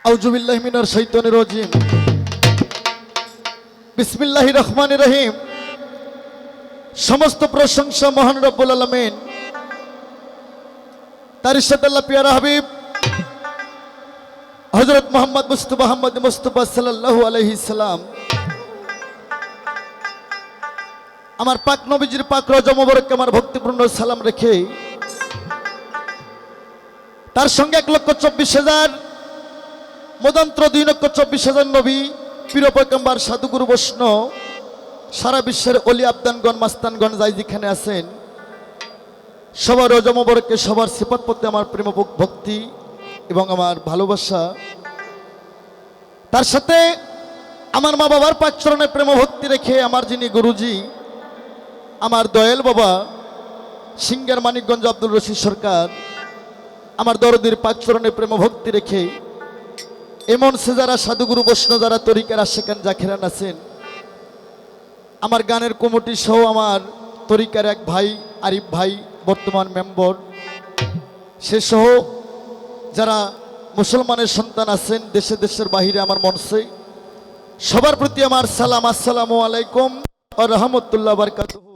আউযু বিল্লাহি মিনাশ শাইতানির রাজিম। বিসমিল্লাহির রহমানির রহিম। সমস্ত প্রশংসা মহান রব্বুল আলামিন, তার ইরশাদ আল্লাহ পিয়ারা হাবিব হযরত মুহাম্মদ মুস্তাফা সাল্লাল্লাহু আলাইহি সাল্লাম আমার পাক নবীজির পাক রওজা মোবারকে আমার ভক্তিপূর্ণ সালাম রেখে তার সঙ্গে 1,24,000 মদন্ত্র 2,24,000 নবী প্রিয় পয়গম্বর সাধুগুরু বৈষ্ণব সারা বিশ্বের অলি আবদানগণ মাস্তানগণ যাই যেখানে আছেন সবার রওজা মোবারকে সবার সিফাত প্রতি আমার প্রেম ভক্তি এবং আমার ভালোবাসা, তার সাথে আমার মা বাবার পাক চরণে প্রেম ভক্তি রেখে আমার যিনি গুরুজি আমার দয়াল বাবা সিঙ্গার মানিকগঞ্জ আব্দুল রশিদ সরকার আমার দরদির পাক চরণে প্রেম ভক্তি রেখে এমন সে যারা সাধুগুরু বৈষ্ণব যারা তরিকার আশেকান জাখেরান আছেন, আমার গানের কমিটি সহ আমার তরিকার এক ভাই আরিফ ভাই বর্তমান মেম্বার, সে সহ যারা মুসলমানের সন্তান আছেন দেশে দেশের বাহিরে আমার মনসে সবার প্রতি আমার সালাম। আসসালামু আলাইকুম ওয়া রাহমাতুল্লাহি ওয়া বারাকাতুহু।